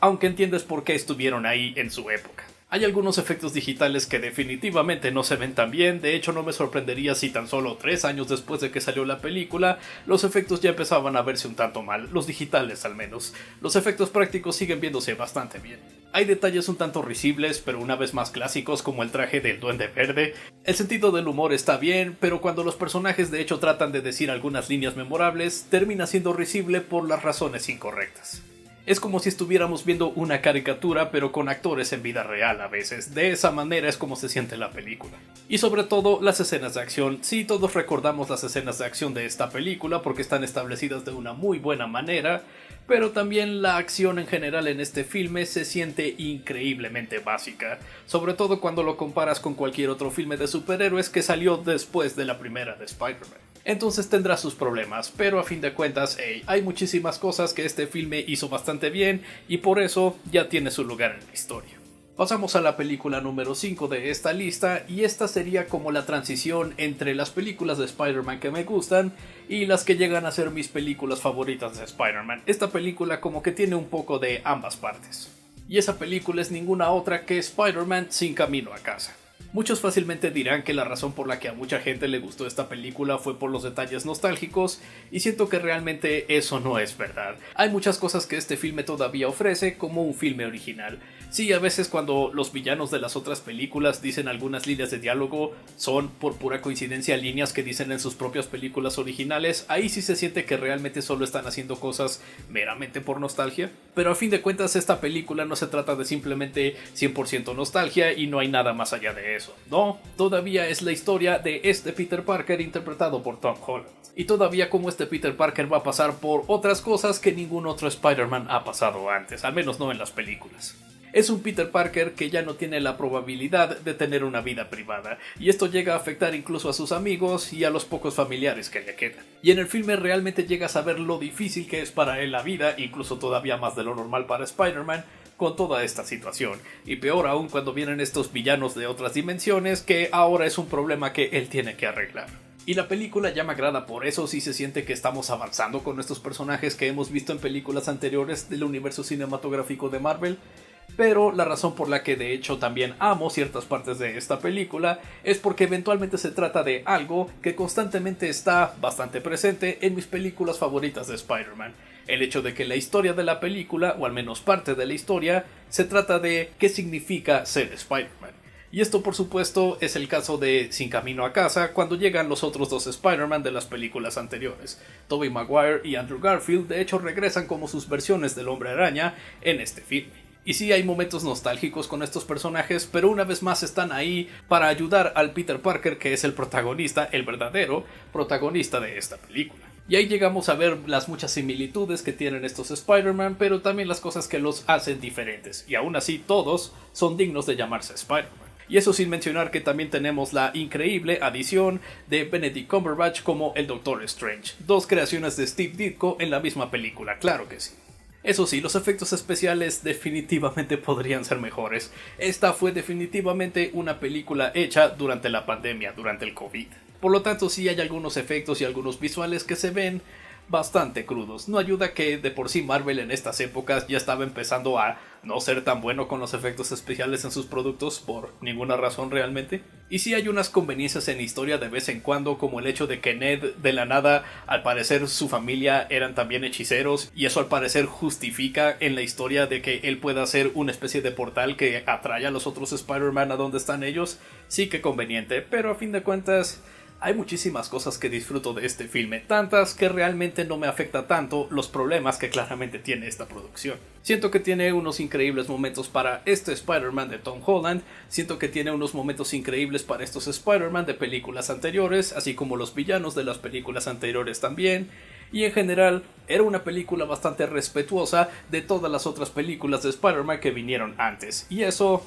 aunque entiendes por qué estuvieron ahí en su época. Hay algunos efectos digitales que definitivamente no se ven tan bien, de hecho no me sorprendería si tan solo 3 años después de que salió la película, los efectos ya empezaban a verse un tanto mal, los digitales al menos. Los efectos prácticos siguen viéndose bastante bien. Hay detalles un tanto risibles, pero una vez más clásicos como el traje del Duende Verde. El sentido del humor está bien, pero cuando los personajes de hecho tratan de decir algunas líneas memorables, termina siendo risible por las razones incorrectas. Es como si estuviéramos viendo una caricatura pero con actores en vida real a veces, de esa manera es como se siente la película. Y sobre todo las escenas de acción, sí todos recordamos las escenas de acción de esta película porque están establecidas de una muy buena manera, pero también la acción en general en este filme se siente increíblemente básica, sobre todo cuando lo comparas con cualquier otro filme de superhéroes que salió después de la primera de Spider-Man. Entonces tendrá sus problemas, pero a fin de cuentas, hay muchísimas cosas que este filme hizo bastante bien y por eso ya tiene su lugar en la historia. Pasamos a la película número 5 de esta lista y esta sería como la transición entre las películas de Spider-Man que me gustan y las que llegan a ser mis películas favoritas de Spider-Man. Esta película como que tiene un poco de ambas partes. Y esa película es ninguna otra que Spider-Man sin camino a casa. Muchos fácilmente dirán que la razón por la que a mucha gente le gustó esta película fue por los detalles nostálgicos, y siento que realmente eso no es verdad. Hay muchas cosas que este filme todavía ofrece como un filme original. Sí, a veces cuando los villanos de las otras películas dicen algunas líneas de diálogo, son por pura coincidencia líneas que dicen en sus propias películas originales, ahí sí se siente que realmente solo están haciendo cosas meramente por nostalgia. Pero a fin de cuentas esta película no se trata de simplemente 100% nostalgia y no hay nada más allá de eso. No, todavía es la historia de este Peter Parker interpretado por Tom Holland. Y todavía como este Peter Parker va a pasar por otras cosas que ningún otro Spider-Man ha pasado antes, al menos no en las películas. Es un Peter Parker que ya no tiene la probabilidad de tener una vida privada, y esto llega a afectar incluso a sus amigos y a los pocos familiares que le quedan. Y en el filme realmente llegas a ver lo difícil que es para él la vida, incluso todavía más de lo normal para Spider-Man, con toda esta situación, y peor aún cuando vienen estos villanos de otras dimensiones que ahora es un problema que él tiene que arreglar. Y la película ya me agrada por eso, sí se siente que estamos avanzando con estos personajes que hemos visto en películas anteriores del universo cinematográfico de Marvel, pero la razón por la que de hecho también amo ciertas partes de esta película es porque eventualmente se trata de algo que constantemente está bastante presente en mis películas favoritas de Spider-Man. El hecho de que la historia de la película, o al menos parte de la historia, se trata de qué significa ser Spider-Man. Y esto por supuesto es el caso de Sin Camino a Casa cuando llegan los otros dos Spider-Man de las películas anteriores. Tobey Maguire y Andrew Garfield de hecho regresan como sus versiones del Hombre Araña en este filme. Y sí hay momentos nostálgicos con estos personajes, pero una vez más están ahí para ayudar al Peter Parker que es el protagonista, el verdadero protagonista de esta película. Y ahí llegamos a ver las muchas similitudes que tienen estos Spider-Man, pero también las cosas que los hacen diferentes. Y aún así todos son dignos de llamarse Spider-Man. Y eso sin mencionar que también tenemos la increíble adición de Benedict Cumberbatch como el Doctor Strange. Dos creaciones de Steve Ditko en la misma película, claro que sí. Eso sí, los efectos especiales definitivamente podrían ser mejores. Esta fue definitivamente una película hecha durante la pandemia, durante el COVID. Por lo tanto, sí hay algunos efectos y algunos visuales que se ven bastante crudos. No ayuda que de por sí Marvel en estas épocas ya estaba empezando a no ser tan bueno con los efectos especiales en sus productos por ninguna razón realmente. Y sí hay unas conveniencias en la historia de vez en cuando, como el hecho de que Ned de la nada, al parecer su familia eran también hechiceros, y eso al parecer justifica en la historia de que él pueda hacer una especie de portal que atrae a los otros Spider-Man a donde están ellos. Sí que conveniente, pero a fin de cuentas hay muchísimas cosas que disfruto de este filme, tantas que realmente no me afecta tanto los problemas que claramente tiene esta producción. Siento que tiene unos increíbles momentos para este Spider-Man de Tom Holland, siento que tiene unos momentos increíbles para estos Spider-Man de películas anteriores, así como los villanos de las películas anteriores también, y en general era una película bastante respetuosa de todas las otras películas de Spider-Man que vinieron antes, y eso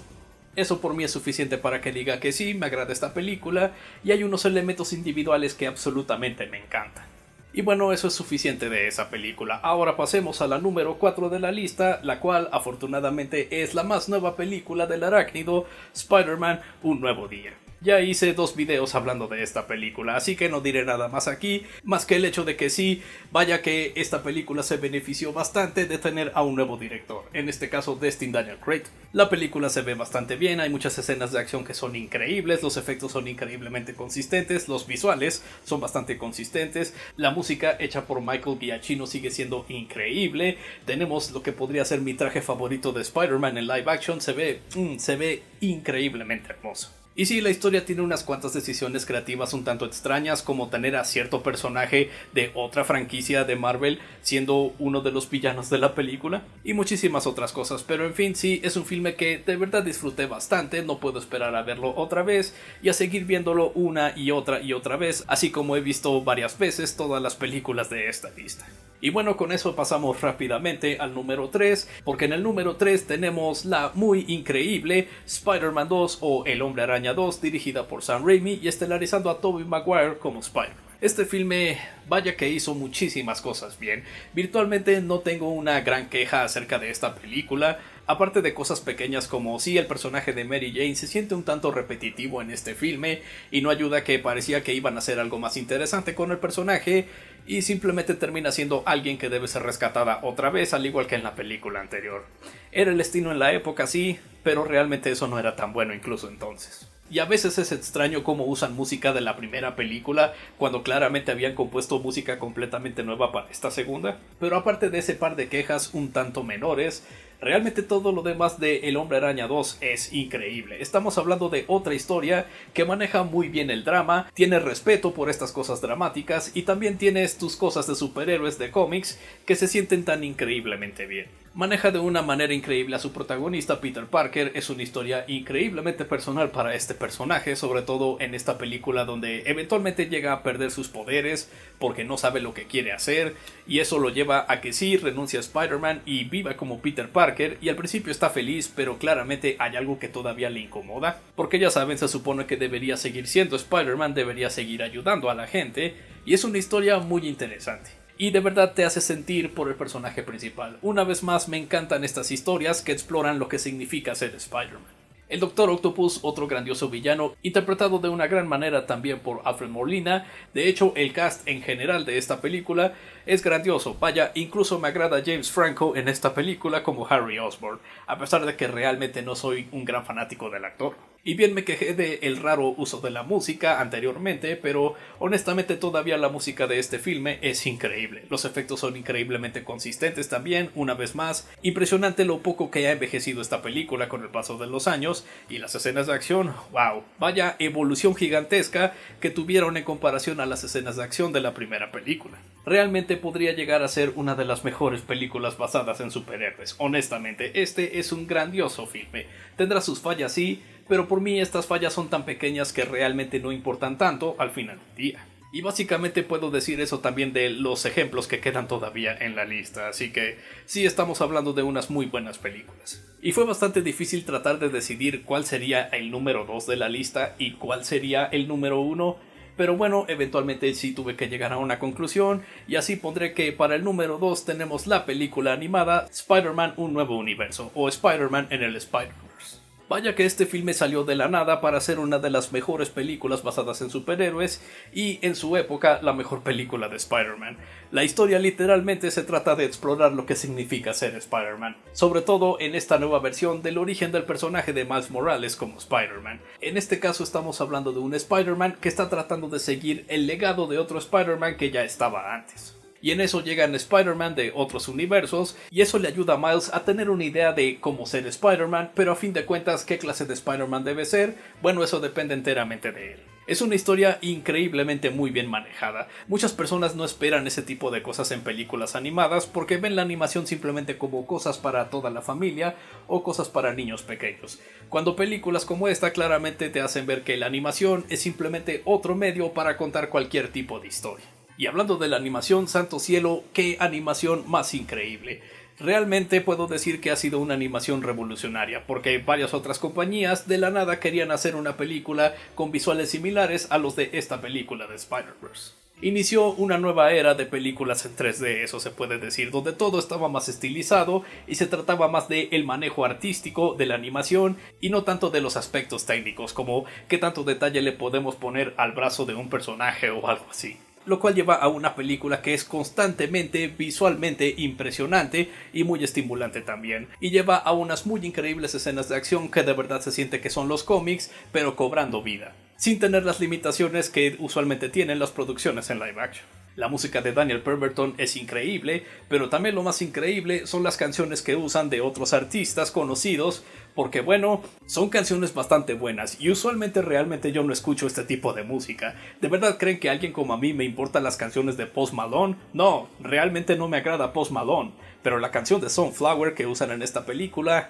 por mí es suficiente para que diga que sí, me agrada esta película y hay unos elementos individuales que absolutamente me encantan. Y bueno, eso es suficiente de esa película. Ahora pasemos a la número 4 de la lista, la cual afortunadamente es la más nueva película del arácnido, Spider-Man: Un Nuevo Día. Ya hice 2 videos hablando de esta película, así que no diré nada más aquí, más que el hecho de que sí, vaya que esta película se benefició bastante de tener a un nuevo director, en este caso Destin Daniel Cretton. La película se ve bastante bien, hay muchas escenas de acción que son increíbles, los efectos son increíblemente consistentes, los visuales son bastante consistentes, la música hecha por Michael Giacchino sigue siendo increíble, tenemos lo que podría ser mi traje favorito de Spider-Man en live action, se ve increíblemente hermoso. Y sí, la historia tiene unas cuantas decisiones creativas un tanto extrañas, como tener a cierto personaje de otra franquicia de Marvel siendo uno de los villanos de la película, y muchísimas otras cosas, pero en fin, sí, es un filme que de verdad disfruté bastante, no puedo esperar a verlo otra vez y a seguir viéndolo una y otra vez, así como he visto varias veces todas las películas de esta lista. Y bueno, con eso pasamos rápidamente al número 3, porque en el número 3 tenemos la muy increíble Spider-Man 2 o El Hombre Araña 2, dirigida por Sam Raimi y estelarizando a Tobey Maguire como Spider-Man. Este filme, vaya que hizo muchísimas cosas bien. Virtualmente no tengo una gran queja acerca de esta película, aparte de cosas pequeñas como sí, el personaje de Mary Jane se siente un tanto repetitivo en este filme y no ayuda que parecía que iban a hacer algo más interesante con el personaje y simplemente termina siendo alguien que debe ser rescatada otra vez, al igual que en la película anterior. Era el destino en la época, sí, pero realmente eso no era tan bueno incluso entonces. Y a veces es extraño cómo usan música de la primera película cuando claramente habían compuesto música completamente nueva para esta segunda. Pero aparte de ese par de quejas un tanto menores, realmente todo lo demás de El Hombre Araña 2 es increíble. Estamos hablando de otra historia que maneja muy bien el drama, tiene respeto por estas cosas dramáticas y también tienes tus cosas de superhéroes de cómics que se sienten tan increíblemente bien. Maneja de una manera increíble a su protagonista Peter Parker, es una historia increíblemente personal para este personaje, sobre todo en esta película donde eventualmente llega a perder sus poderes porque no sabe lo que quiere hacer y eso lo lleva a que sí renuncie a Spider-Man y viva como Peter Parker y al principio está feliz pero claramente hay algo que todavía le incomoda porque ya saben, se supone que debería seguir siendo Spider-Man, debería seguir ayudando a la gente y es una historia muy interesante. Y de verdad te hace sentir por el personaje principal. Una vez más me encantan estas historias que exploran lo que significa ser Spider-Man. El Doctor Octopus, otro grandioso villano, interpretado de una gran manera también por Alfred Molina. De hecho, el cast en general de esta película es grandioso. Vaya, incluso me agrada James Franco en esta película como Harry Osborn, a pesar de que realmente no soy un gran fanático del actor. Y bien me quejé de el raro uso de la música anteriormente, pero honestamente todavía la música de este filme es increíble. Los efectos son increíblemente consistentes también, una vez más. Impresionante lo poco que ha envejecido esta película con el paso de los años, y las escenas de acción, wow, vaya evolución gigantesca que tuvieron en comparación a las escenas de acción de la primera película. Realmente podría llegar a ser una de las mejores películas basadas en superhéroes. Honestamente, este es un grandioso filme. Tendrá sus fallas, sí, pero por mí estas fallas son tan pequeñas que realmente no importan tanto al final del día. Y básicamente puedo decir eso también de los ejemplos que quedan todavía en la lista, así que sí estamos hablando de unas muy buenas películas. Y fue bastante difícil tratar de decidir cuál sería el número 2 de la lista y cuál sería el número 1, pero bueno, eventualmente sí tuve que llegar a una conclusión y así pondré que para el número 2 tenemos la película animada Spider-Man: Un Nuevo Universo o Spider-Man en el Spider-Verse. Vaya que este filme salió de la nada para ser una de las mejores películas basadas en superhéroes y en su época la mejor película de Spider-Man. La historia literalmente se trata de explorar lo que significa ser Spider-Man, sobre todo en esta nueva versión del origen del personaje de Miles Morales como Spider-Man. En este caso estamos hablando de un Spider-Man que está tratando de seguir el legado de otro Spider-Man que ya estaba antes. Y en eso llegan Spider-Man de otros universos, y eso le ayuda a Miles a tener una idea de cómo ser Spider-Man, pero a fin de cuentas, ¿qué clase de Spider-Man debe ser? Bueno, eso depende enteramente de él. Es una historia increíblemente muy bien manejada. Muchas personas no esperan ese tipo de cosas en películas animadas porque ven la animación simplemente como cosas para toda la familia o cosas para niños pequeños. Cuando películas como esta claramente te hacen ver que la animación es simplemente otro medio para contar cualquier tipo de historia. Y hablando de la animación, santo cielo, qué animación más increíble. Realmente puedo decir que ha sido una animación revolucionaria, porque varias otras compañías de la nada querían hacer una película con visuales similares a los de esta película de Spider-Verse. Inició una nueva era de películas en 3D, eso se puede decir, donde todo estaba más estilizado y se trataba más de el manejo artístico de la animación y no tanto de los aspectos técnicos, como qué tanto detalle le podemos poner al brazo de un personaje o algo así. Lo cual lleva a una película que es constantemente visualmente impresionante y muy estimulante también, y lleva a unas muy increíbles escenas de acción que de verdad se siente que son los cómics, pero cobrando vida, sin tener las limitaciones que usualmente tienen las producciones en live action. La música de Daniel Pemberton es increíble, pero también lo más increíble son las canciones que usan de otros artistas conocidos, porque bueno, son canciones bastante buenas y usualmente realmente yo no escucho este tipo de música. ¿De verdad creen que a alguien como a mí me importan las canciones de Post Malone? No, realmente no me agrada Post Malone, pero la canción de Sunflower que usan en esta película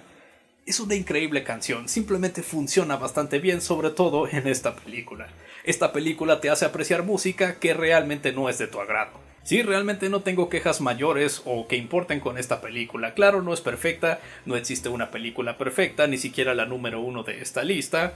es una increíble canción, simplemente funciona bastante bien, sobre todo en esta película. Esta película te hace apreciar música que realmente no es de tu agrado. Sí, realmente no tengo quejas mayores o que importen con esta película. Claro, no es perfecta, no existe una película perfecta, ni siquiera la número 1 de esta lista.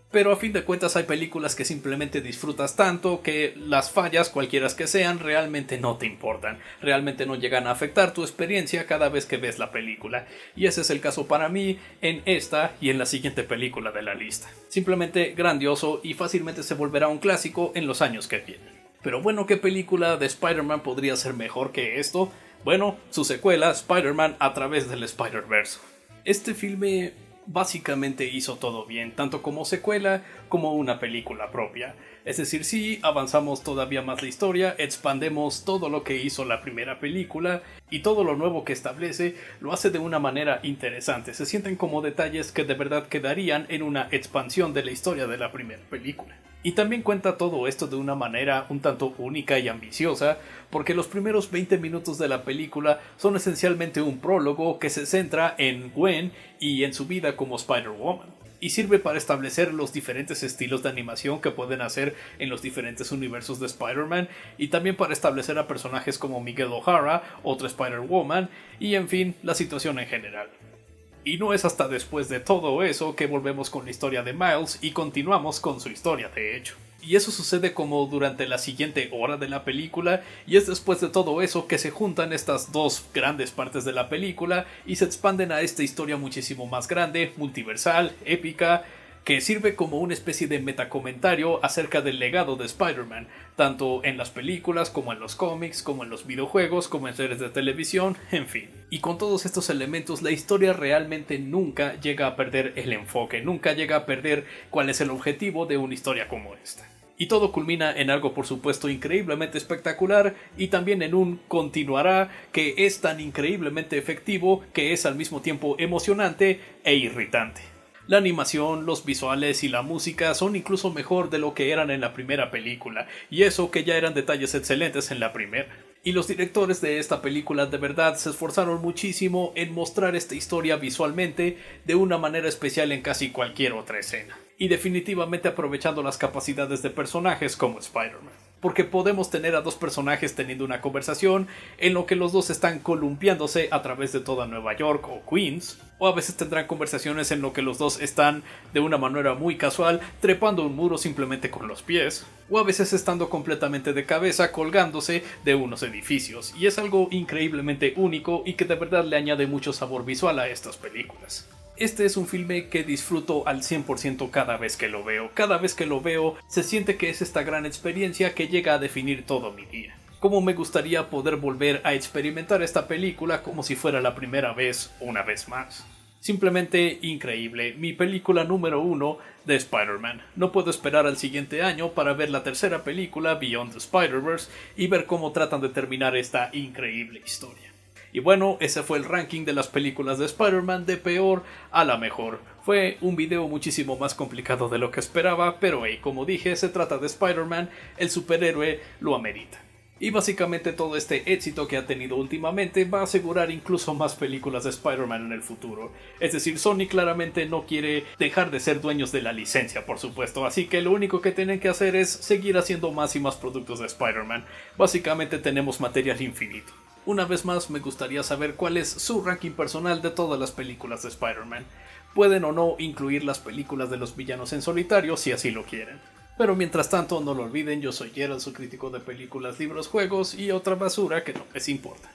Pero a fin de cuentas hay películas que simplemente disfrutas tanto que las fallas, cualquiera que sean, realmente no te importan. Realmente no llegan a afectar tu experiencia cada vez que ves la película. Y ese es el caso para mí en esta y en la siguiente película de la lista. Simplemente grandioso y fácilmente se volverá un clásico en los años que vienen. Pero bueno, ¿qué película de Spider-Man podría ser mejor que esto? Bueno, su secuela, Spider-Man a través del Spider-Verse. Este filme básicamente hizo todo bien, tanto como secuela como una película propia. Es decir, sí, avanzamos todavía más la historia, expandemos todo lo que hizo la primera película y todo lo nuevo que establece lo hace de una manera interesante. Se sienten como detalles que de verdad quedarían en una expansión de la historia de la primera película. Y también cuenta todo esto de una manera un tanto única y ambiciosa, porque los primeros 20 minutos de la película son esencialmente un prólogo que se centra en Gwen y en su vida como Spider-Woman, y sirve para establecer los diferentes estilos de animación que pueden hacer en los diferentes universos de Spider-Man, y también para establecer a personajes como Miguel O'Hara, otra Spider-Woman, y en fin, la situación en general. Y no es hasta después de todo eso que volvemos con la historia de Miles y continuamos con su historia, de hecho. Y eso sucede como durante la siguiente hora de la película, y es después de todo eso que se juntan estas dos grandes partes de la película y se expanden a esta historia muchísimo más grande, multiversal, épica, que sirve como una especie de metacomentario acerca del legado de Spider-Man, tanto en las películas como en los cómics, como en los videojuegos, como en series de televisión, en fin. Y con todos estos elementos la historia realmente nunca llega a perder el enfoque, nunca llega a perder cuál es el objetivo de una historia como esta. Y todo culmina en algo por supuesto increíblemente espectacular y también en un continuará que es tan increíblemente efectivo que es al mismo tiempo emocionante e irritante. La animación, los visuales y la música son incluso mejor de lo que eran en la primera película, y eso que ya eran detalles excelentes en la primera. Y los directores de esta película de verdad se esforzaron muchísimo en mostrar esta historia visualmente de una manera especial en casi cualquier otra escena. Y definitivamente aprovechando las capacidades de personajes como Spider-Man. Porque podemos tener a dos personajes teniendo una conversación en lo que los dos están columpiándose a través de toda Nueva York o Queens, o a veces tendrán conversaciones en lo que los dos están de una manera muy casual trepando un muro simplemente con los pies, o a veces estando completamente de cabeza colgándose de unos edificios, y es algo increíblemente único y que de verdad le añade mucho sabor visual a estas películas. Este es un filme que disfruto al 100% cada vez que lo veo. Cada vez que lo veo se siente que es esta gran experiencia que llega a definir todo mi día. Cómo me gustaría poder volver a experimentar esta película como si fuera la primera vez una vez más. Simplemente increíble, mi película número 1 de Spider-Man. No puedo esperar al siguiente año para ver la tercera película, Beyond the Spider-Verse, y ver cómo tratan de terminar esta increíble historia. Y bueno, ese fue el ranking de las películas de Spider-Man de peor a la mejor. Fue un video muchísimo más complicado de lo que esperaba, pero como dije, se trata de Spider-Man, el superhéroe lo amerita. Y básicamente todo este éxito que ha tenido últimamente va a asegurar incluso más películas de Spider-Man en el futuro. Es decir, Sony claramente no quiere dejar de ser dueños de la licencia, por supuesto, así que lo único que tienen que hacer es seguir haciendo más y más productos de Spider-Man. Básicamente tenemos material infinito. Una vez más me gustaría saber cuál es su ranking personal de todas las películas de Spider-Man. Pueden o no incluir las películas de los villanos en solitario si así lo quieren. Pero mientras tanto, no lo olviden, yo soy Gerald, su crítico de películas, libros, juegos y otra basura que no les importa.